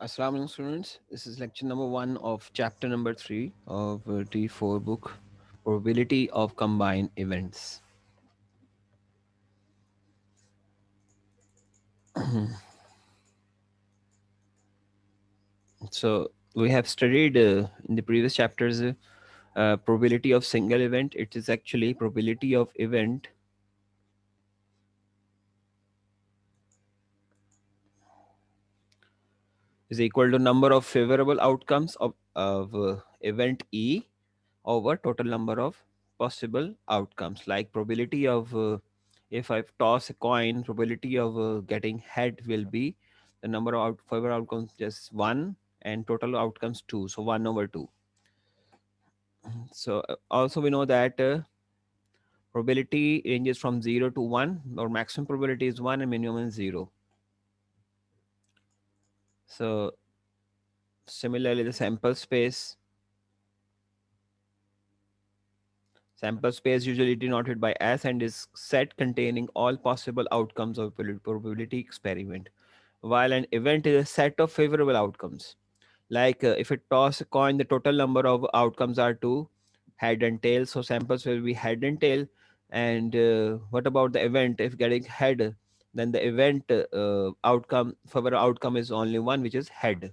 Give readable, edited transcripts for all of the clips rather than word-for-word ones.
Assalamu alaikum students. This is lecture number 1 of chapter number 3 of D-4 book, Probability of Combined Events. So we have studied in the previous chapters probability of single event. It is actually probability of event is equal to number of favorable outcomes of event E over total number of possible outcomes. Like probability of if I toss a coin, probability of getting head will be the number of favor outcomes just 1 and total outcomes 2, so 1 over 2. So also we know that probability ranges from 0 to 1, or maximum probability is 1 and minimum is 0. So similarly the sample space usually denoted by S and is set containing all possible outcomes of a probability experiment, while an event is a set of favorable outcomes. Like if it toss a coin, the total number of outcomes are 2, head and tail. So samples will be head and tail. And what about the event? If getting head, then the event outcome, favorable outcome is only one, which is head.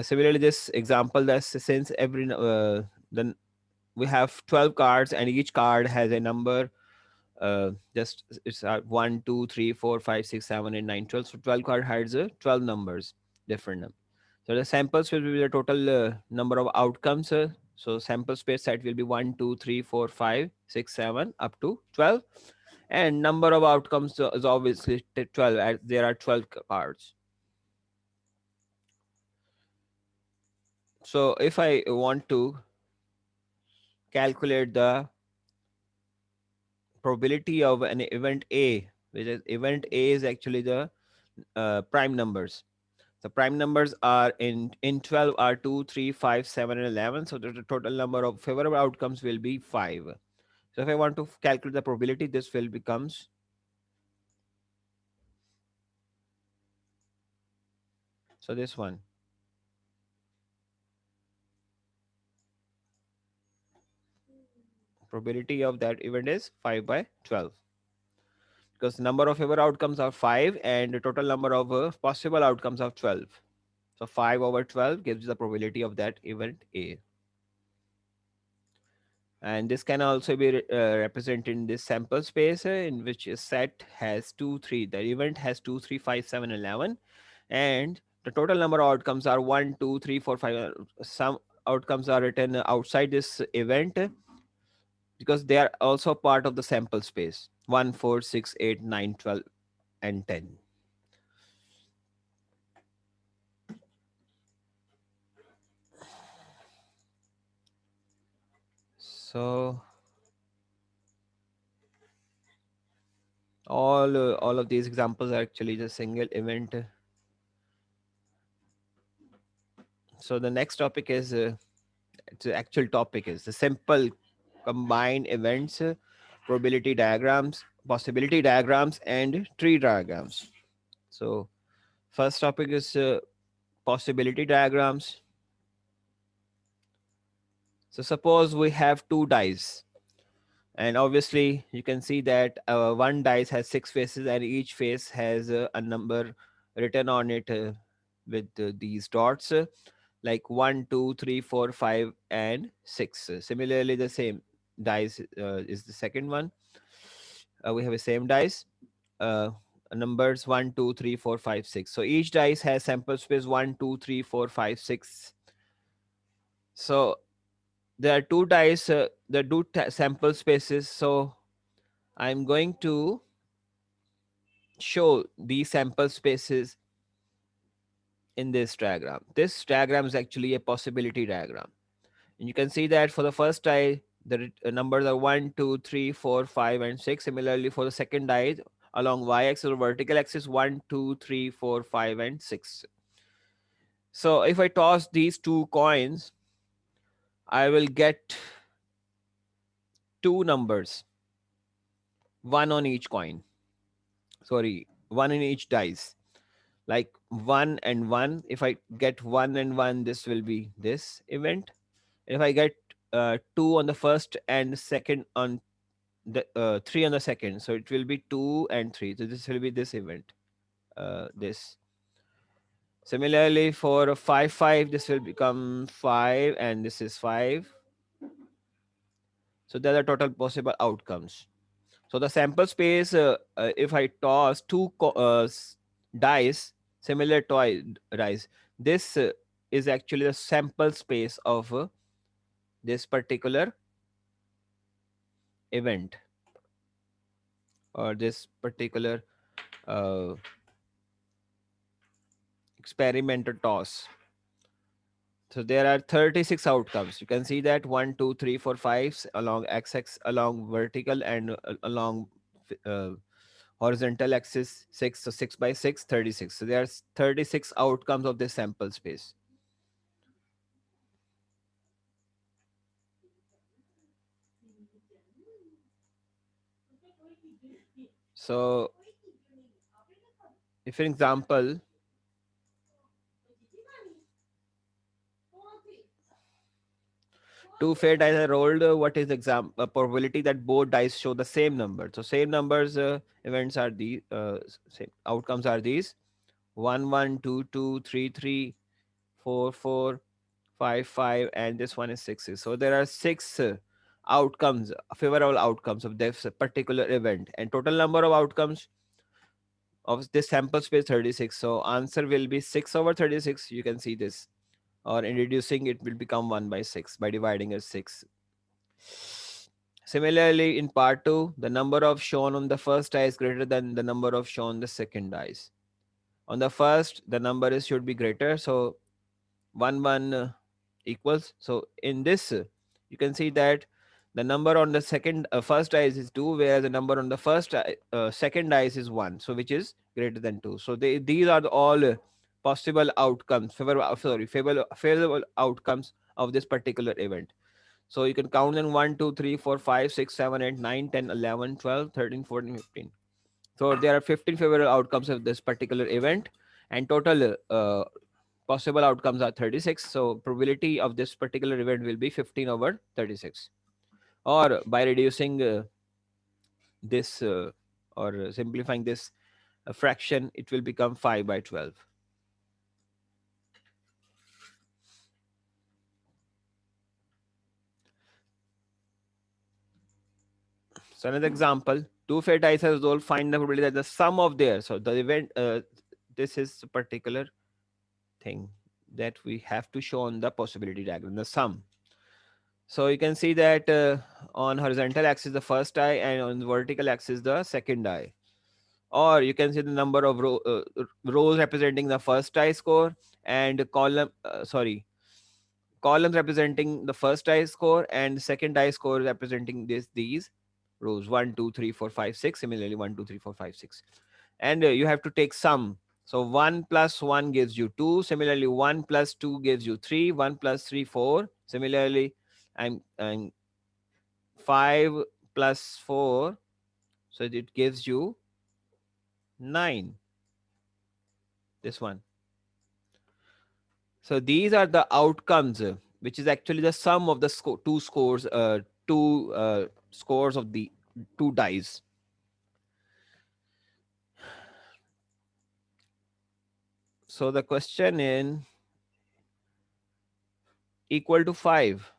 Similarly, this example, that since then we have 12 cards and each card has a number, just it's 1 2 3 4 5 6 7 8 9 12. So 12 card has 12 numbers, different numbers. So the samples will be the total number of outcomes. So sample space set will be 1 2 3 4 5 6 7 up to 12, and number of outcomes is obviously 12, as there are 12 cards. So if I want to calculate the probability of an event A, which is event A is actually the prime numbers. The prime numbers are in 12 are 2, 3, 5, 7, and 11. So the total number of favorable outcomes will be 5. So if I want to calculate the probability, this will becomes, so this one, probability of that event is 5 by 12, because number of favorable outcomes are 5 and the total number of possible outcomes are 12. So 5 over 12 gives the probability of that event A. And this can also be represented in this sample space, in which a set has 2 3, the event has 2 3 5 7 11, and the total number of outcomes are 1 2 3 4 5. Some outcomes are written outside this event because they are also part of the sample space: 1 4 6 8 9 12 and 10. So all of these examples are actually just single event. So the next topic is the actual topic is the simple combined events, probability diagrams, possibility diagrams, and tree diagrams. So first topic is possibility diagrams. So suppose we have two dice, and obviously you can see that one dice has 6 faces and each face has a number written on it with these dots, like 1 2 3 4 5 and 6. Similarly the same dice is the second one. We have the same dice, uh, numbers 1 2 3 4 5 6. So each dice has sample space 1 2 3 4 5 6. So there are two dice, there are two sample spaces. So I'm going to show these sample spaces in this diagram. This diagram is actually a possibility diagram. And you can see that for the first die, the numbers are 1, 2, 3, 4, 5, and 6. Similarly, for the second die, along y-axis or vertical axis, 1, 2, 3, 4, 5, and 6. So if I toss these two coins, I will get two numbers, one on each coin. Sorry, one in each dice. like 1 and 1. If I get 1 and 1, this will be this event. If I get 2 on the first and second on the 3 on the second, so it will be 2 and 3. So this will be this event. This Similarly for 5 5, this will become 5 and this is 5. So there are total possible outcomes. So the sample space, if I toss two dice, similar dice, this is actually the sample space of this particular event, or this particular uh, experimental toss. So there are 36 outcomes. You can see that 1, 2, 3, 4, 5 along x-axis, along vertical, and along uh, horizontal axis 6. So 6 by 6, 36. So there are 36 outcomes of this sample space. So if an example, two fair dice are rolled, what is the probability that both dice show the same number? So same numbers, events are the same outcomes are these: 1 1 2 2 3 3 4 4 5 5, and this one is 6. So there are 6 outcomes, favorable outcomes of this particular event, and total number of outcomes of this sample space 36. So answer will be 6 over 36. You can see this, or in reducing it will become 1 by 6 by dividing as 6. Similarly, in part 2, the number of shown on the first die is greater than the number of shown the second dice. On the first, the number is should be greater, so 1 1 equals. So in this, you can see that the number on the second first dice is 2, whereas the number on the second dice is 1, so which is greater than 2. So these are all possible outcomes, favorable outcomes of this particular event. So you can count them 1 2 3 4 5 6 7 8 9 10 11 12 13 14 15. So there are 15 favorable outcomes of this particular event, and total possible outcomes are 36. So probability of this particular event will be 15 over 36. Or by reducing this or simplifying this fraction, it will become 5 by 12. So another example: two fair dice has rolled, find the probability that the sum of their, so the event, this is a particular thing that we have to show on the possibility diagram, the sum. So you can see that on horizontal axis the first die, and on the vertical axis the second die. Or you can see the number of rows representing the first die score, and columns representing the first die score, and second die score representing these rows: 1 2 3 4 5 6. Similarly, 1 2 3 4 5 6. And you have to take sum. So 1 plus 1 gives you 2. Similarly, 1 plus 2 gives you 3. 1 plus 3, 4. Similarly, I'm 5 plus 4, so it gives you 9. This one. So these are the outcomes, which is actually the sum of the two scores of the two dice. So the question in equal to 5.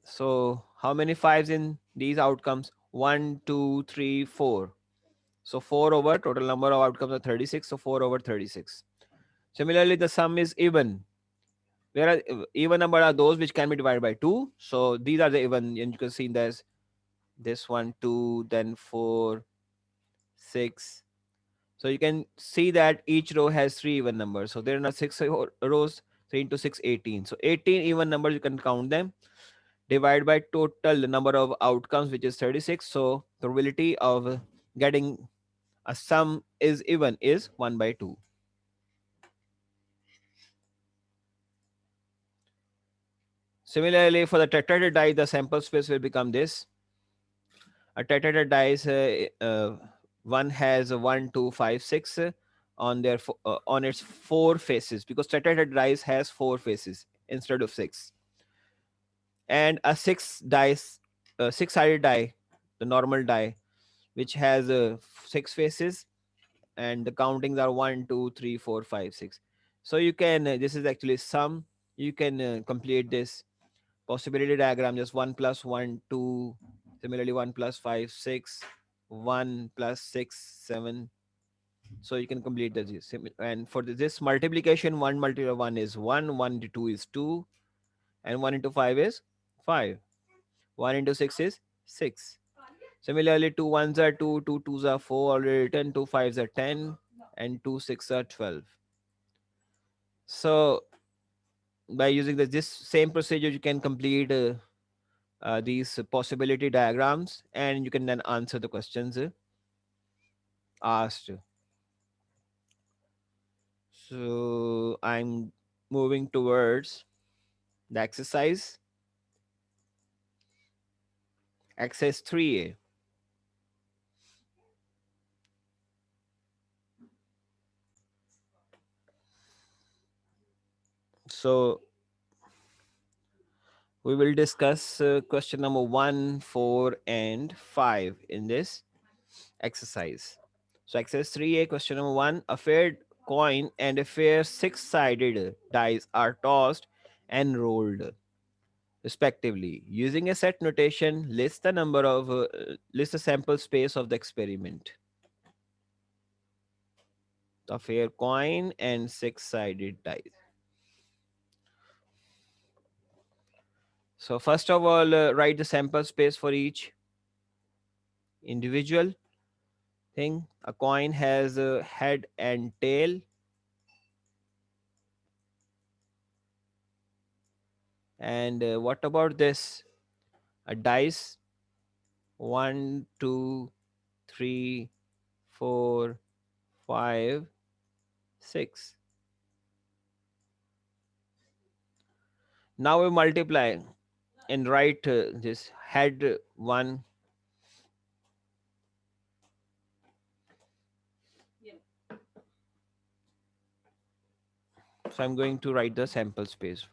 So how many fives in these outcomes? 1 2 3 4. So 4 over total number of outcomes are 36. So 4 over 36. Similarly, the sum is even. Whereas even number are those which can be divided by 2. So these are the even, and you can see there's this one 2, then 4, 6. So you can see that each row has 3 even numbers. So there are 6 rows, 3 into 6, 18. So 18 even numbers, you can count them. Divide by total number of outcomes, which is 36. So probability of getting a sum is even is 1 by 2. Similarly, for the tetrahedral die, the sample space will become this. A tetrahedral dice, one has 1 2 5 6 on on its four faces, because tetrahedral dice has four faces instead of six. And a six-sided die, the normal die, which has six faces, and the countings are 1, 2, 3, 4, 5, 6. So you can this is actually sum. You can complete this possibility diagram, just 1 plus 1 2, similarly 1 plus 5 6, 1 plus 6 7. So you can complete this. And for this multiplication, 1 multiplied by 1 is 1, 1 into 2 is 2, and 1 into 5 is 5, 1 into 6 is 6. Similarly, 2 ones are 2, 2 twos are 4, already written, 2 fives are 10, and 2 six are 12. So by using this same procedure, you can complete these possibility diagrams, and you can then answer the questions asked. So I'm moving towards the exercise 3A. So we will discuss question number 1, 4, and 5 in this exercise. So exercise 3A, question number 1, a fair coin and a fair six-sided dice are tossed and rolled respectively. Using a set notation, list the sample space of the experiment. A fair coin and six-sided dice. So first of all, write the sample space for each individual thing. A coin has a head and tail. And what about this? A dice. 1, 2, 3, 4, 5, 6. Now we multiply and write this head 1. So I'm going to write the sample space.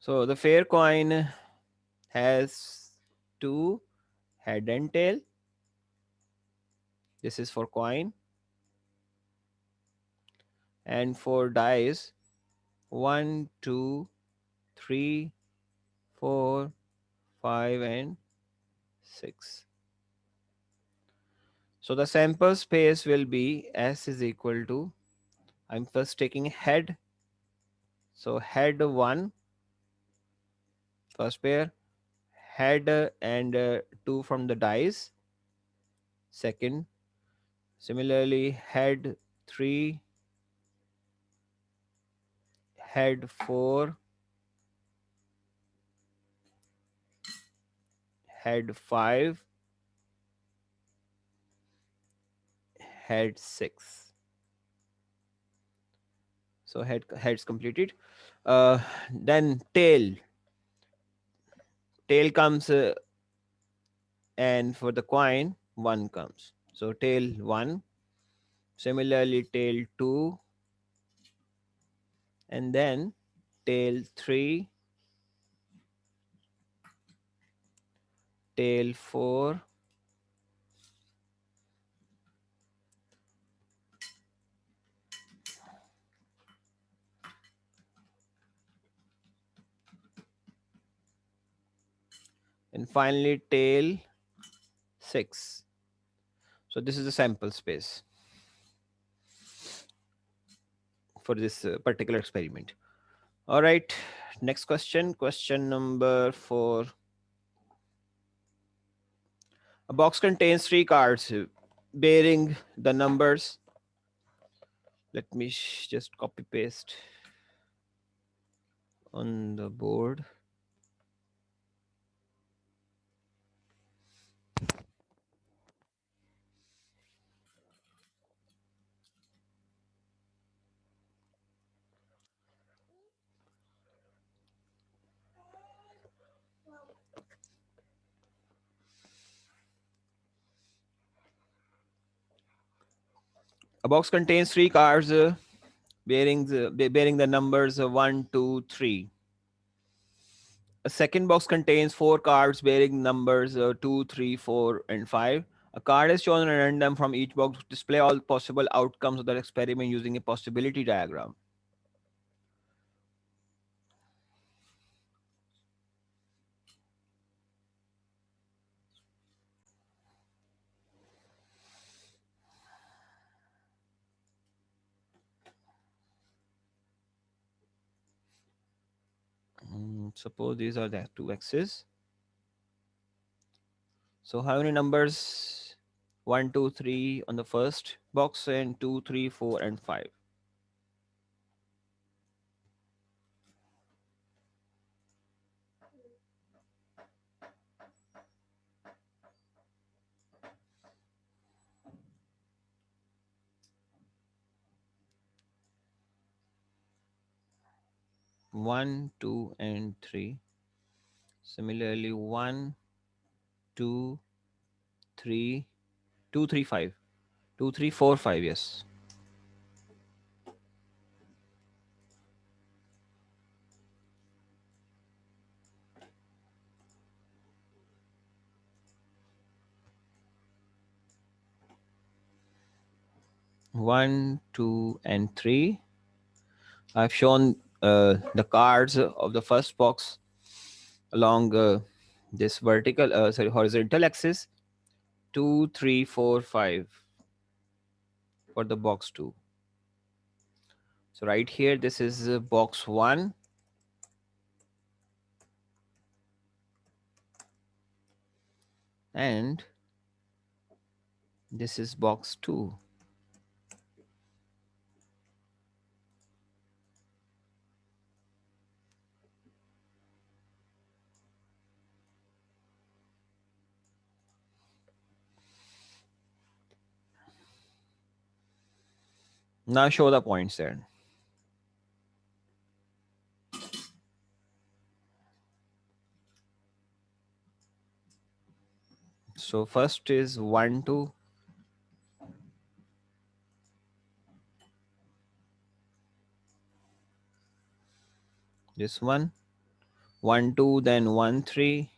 So the fair coin has two head and tail. This is for coin. And for dice, 1, 2, 3, 4, 5, and 6. So the sample space will be S is equal to, I'm first taking head. So head 1, first pair, head and 2 from the dice, second. Similarly, head 3, head 4, head 5, head 6. So heads completed. Then tail comes, and for the coin 1 comes. So tail 1, similarly tail 2, and then tail 3, tail 4, and finally tail 6. So this is the sample space for this particular experiment. All right, next question. Question number 4. A box contains 3 cards. bearing the numbers. Let me just copy paste on the board. A box contains three cards bearing the numbers 1, 2, 3. A second box contains four cards bearing numbers 2, 3, 4, and 5. A card is chosen at random from each box to display all possible outcomes of the experiment using a possibility diagram. Suppose these are the two x's. So how many numbers? 1, 2, 3 on the first box, and 2, 3, 4, and 5. 1, 2, and 3. Similarly, 1, 2, 3, 2, 3, 5. 2, 3, 4, 5. Yes. 1, 2, and 3. I've shown the cards of the first box along this horizontal axis. 2, 3, 4, 5 for the box 2. So right here, this is box 1, and this is box 2. Now show the points there. So first is 1, 2. This one. 1, 2, then 1, 3.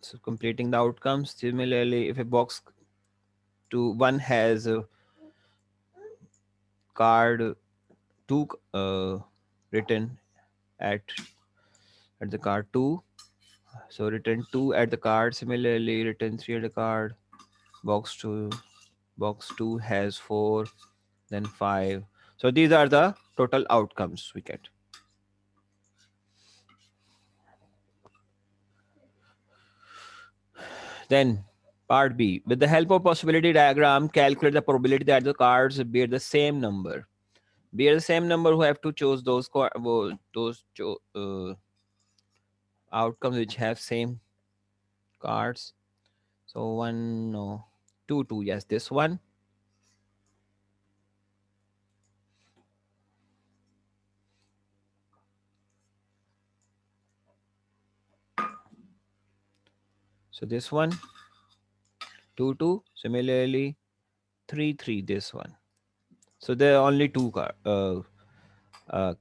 So completing the outcomes. Similarly, if a box 2, 1 has a card 2 written at the card 2, so return 2 at the card. Similarly, return 3 at the card. Box 2 has 4, then 5. So these are the total outcomes we get. Then part B, with the help of possibility diagram, calculate the probability that the cards bear the same number. Bear the same number, who have to choose those outcomes which have same cards. So 1, no, 2, 2. Yes, this one. So this one, 2, 2. Similarly, 3, 3. This one. So there are only two uh,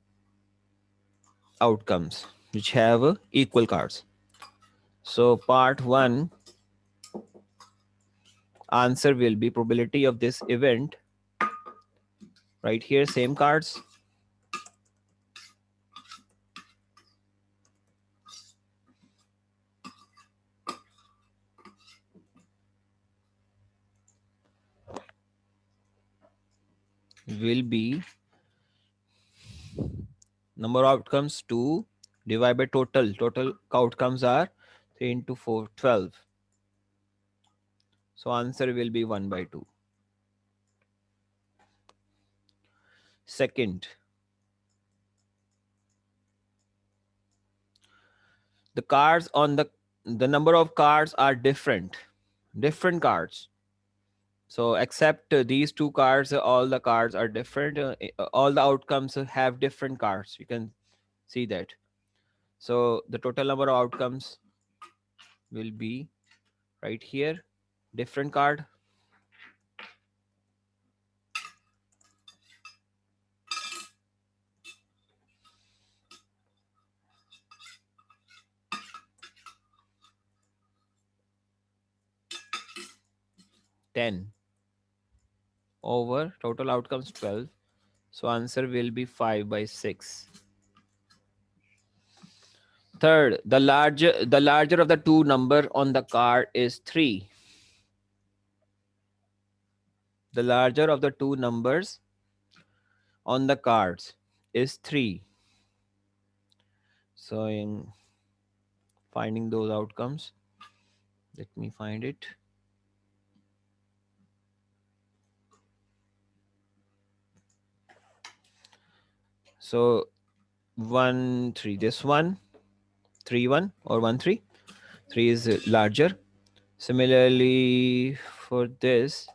outcomes which have equal cards. So part 1 answer will be probability of this event. Right here, same cards. Will be number of outcomes 2 divided by total. Total outcomes are 3 into 4, 12. So answer will be 1 by 2. Second, the cards on the number of cards are different cards. So except these two cards, all the cards are different. All the outcomes have different cards. You can see that. So the total number of outcomes will be right here. Different card. 10 over total outcomes 12. So answer will be 5 by 6. Third, the larger of the two number on the card is 3. The larger of the two numbers on the cards is 3. So in finding those outcomes, let me find it. So 1 3, this one 3 1 or 1 3, 3 is larger. Similarly for this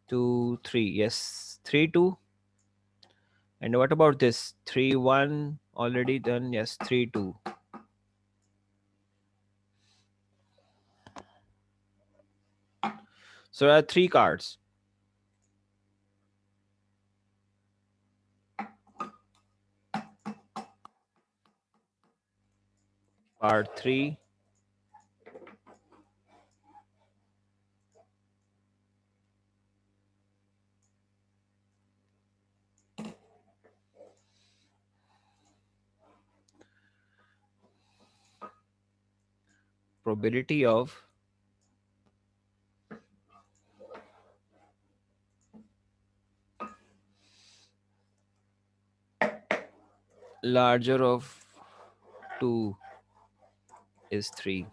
2 3, yes, 3 2. And what about this 3 1, already done, yes, 3 2. So there are 3 cards. Card 3, probability of larger of 2 is 3.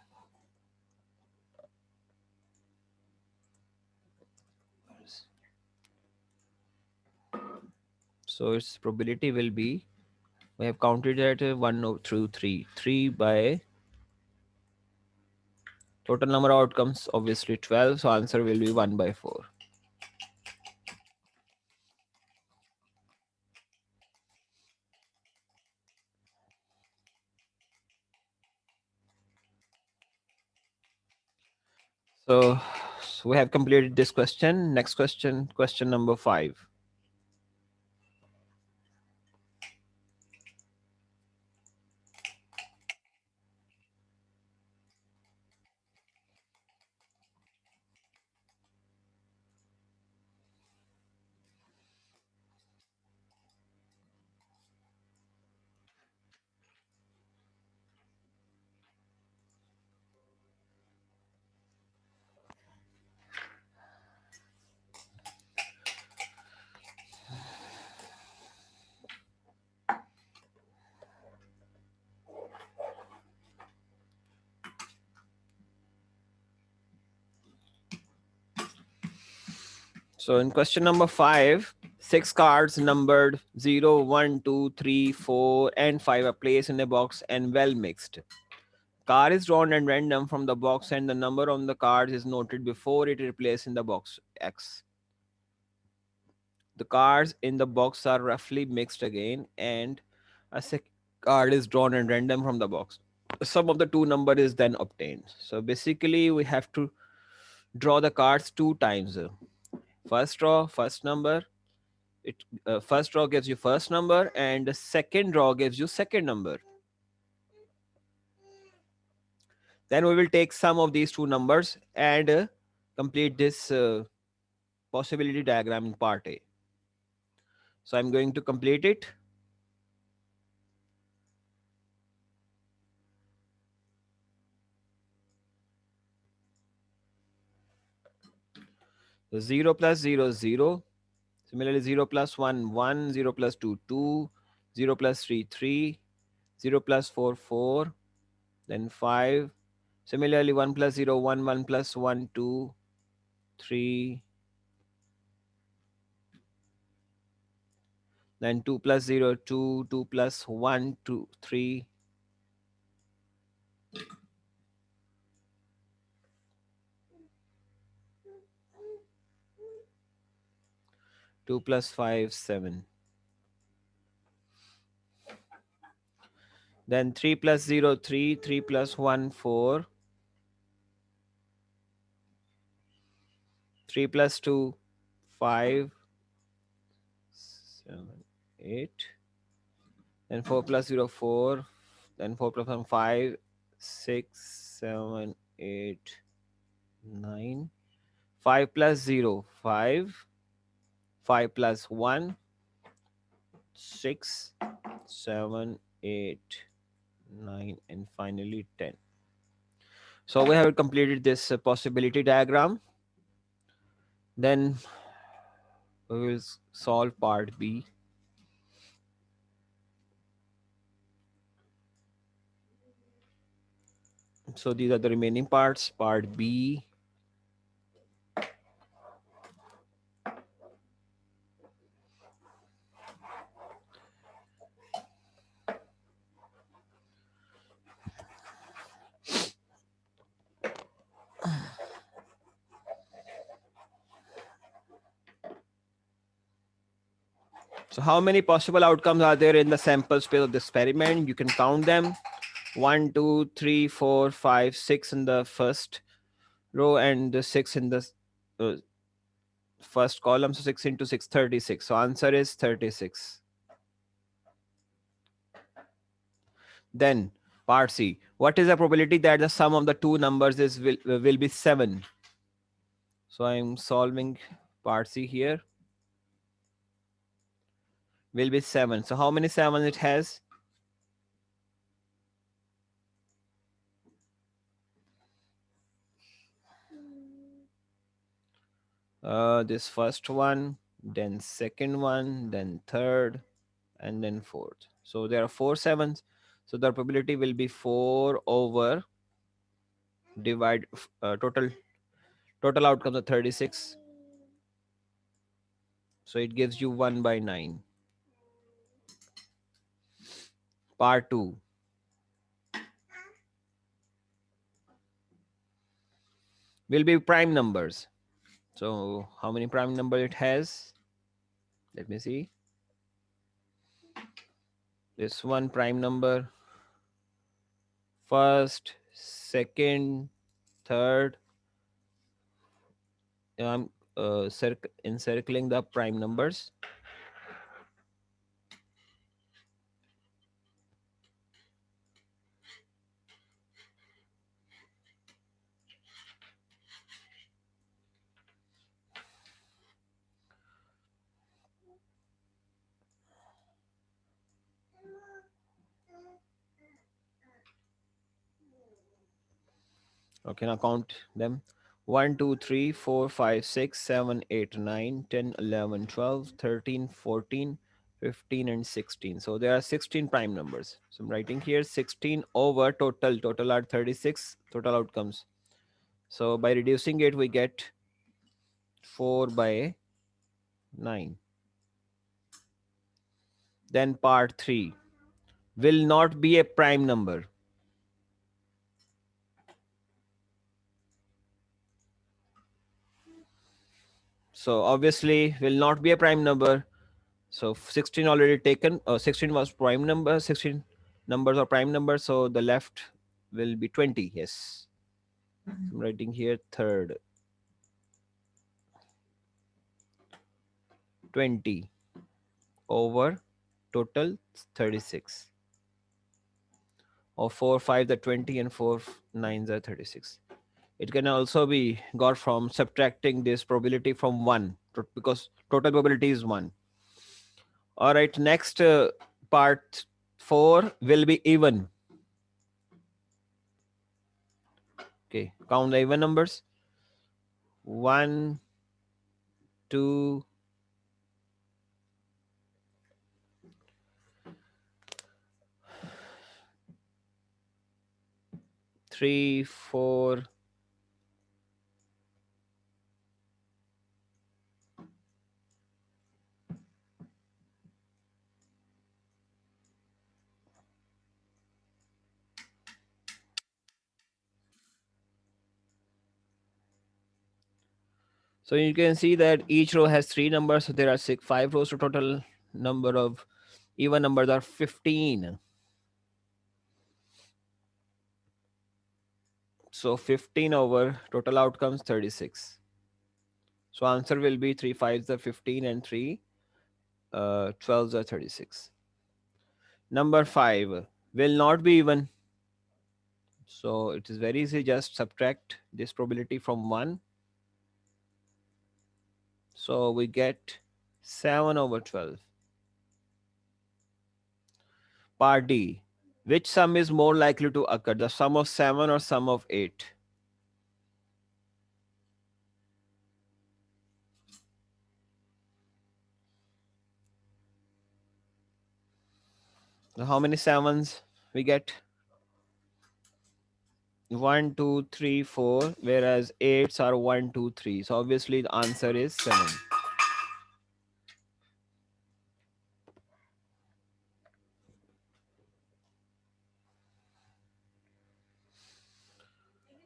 So its probability will be, we have counted at 1 through 3. 3 by total number of outcomes, obviously 12. So answer will be 1 by 4. So we have completed this question. Next question, question number 5. So in question number 5, 6 cards numbered 0, 1, 2, 3, 4, and 5 are placed in a box and well mixed. Card is drawn at random from the box and the number on the cards is noted before it is placed in the box X. The cards in the box are roughly mixed again and a second card is drawn at random from the box. The sum of the two number is then obtained. So basically we have to draw the cards 2 times. First draw, first number. First draw gives you first number and the second draw gives you second number. Then we will take sum of these two numbers and complete this possibility diagram in part A. So I'm going to complete it. So 0 plus 0 is 0. Similarly, 0 plus 1, 1, 0 plus 2, 2, 0 plus 3, 3, 0 plus 4, 4, then 5. Similarly, 1 plus 0, 1, 1 plus 1, 2, 3. Then 2 plus 0, 2, 2 plus 1, 2, 3. 2 plus 5, 7. Then 3 plus 0, 3, 3 plus 1, 4. 3 plus 2, 5, 7, 8. Then 4 plus 0, 4. Then 4 plus 1, 5, 6, 7, 8, 9. 5 plus 0, 5. 5 plus 1, 6, 7, 8, 9, and finally 10. So we have completed this possibility diagram. Then we will solve part B. So these are the remaining parts. Part B. So how many possible outcomes are there in the sample space of the experiment? You can count them. 1, 2, 3, 4, 5, 6 in the first row and the 6 in the uh, first column. So 6 into 6, 36. So answer is 36. Then part C. What is the probability that the sum of the two numbers will be 7? So I'm solving part C here. Will be 7. So how many 7 it has? This first one, then second one, then third, and then fourth. So there are 4 sevens. So the probability will be 4 over divide total outcomes of 36. So it gives you 1 by 9. Part 2 will be prime numbers. So how many prime number it has? Let me see. This one prime number, first, second, third. I'm encircling the prime numbers. Okay, now count them. 1, 2, 3, 4, 5, 6, 7, 8, 9, 10, 11, 12, 13, 14, 15, and 16. So there are 16 prime numbers. So I'm writing here 16 over total. Total are 36 total outcomes. So by reducing it, we get 4 by 9. Then part 3 will not be a prime number. So obviously will not be a prime number. So 16 already taken. 16 was prime number. 16 numbers are prime numbers. So the left will be 20. Yes. I'm writing here third. 20 over total 36. Or 4 5 the 20 and 4 9s are 36. It can also be got from subtracting this probability from 1 because total probability is 1. All right, next part 4 will be even. Okay, count the even numbers. 1, 2, 3, 3, 4. So you can see that each row has three numbers. So there are six, five rows. So total number of even numbers are 15. So 15 over total outcomes 36. So answer will be 3 5s are 15 and 3 12s are 36. Number 5 will not be even. So it is very easy. Just subtract this probability from 1. So we get 7 over 12. Part D. Which sum is more likely to occur? The sum of 7 or sum of 8? So how many 7s we get? 1, 2, 3, 4. Whereas 8s are 1, 2, 3. So obviously the answer is 7.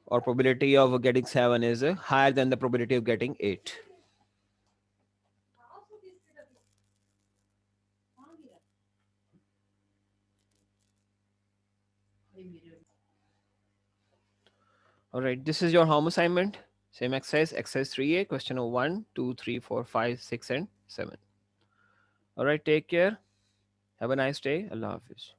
Or probability of getting 7 is higher than the probability of getting 8. All right, this is your home assignment. Same exercise, exercise 3A, question of 1, 2, 3, 4, 5, 6, and 7. All right, take care. Have a nice day. Allah Hafiz.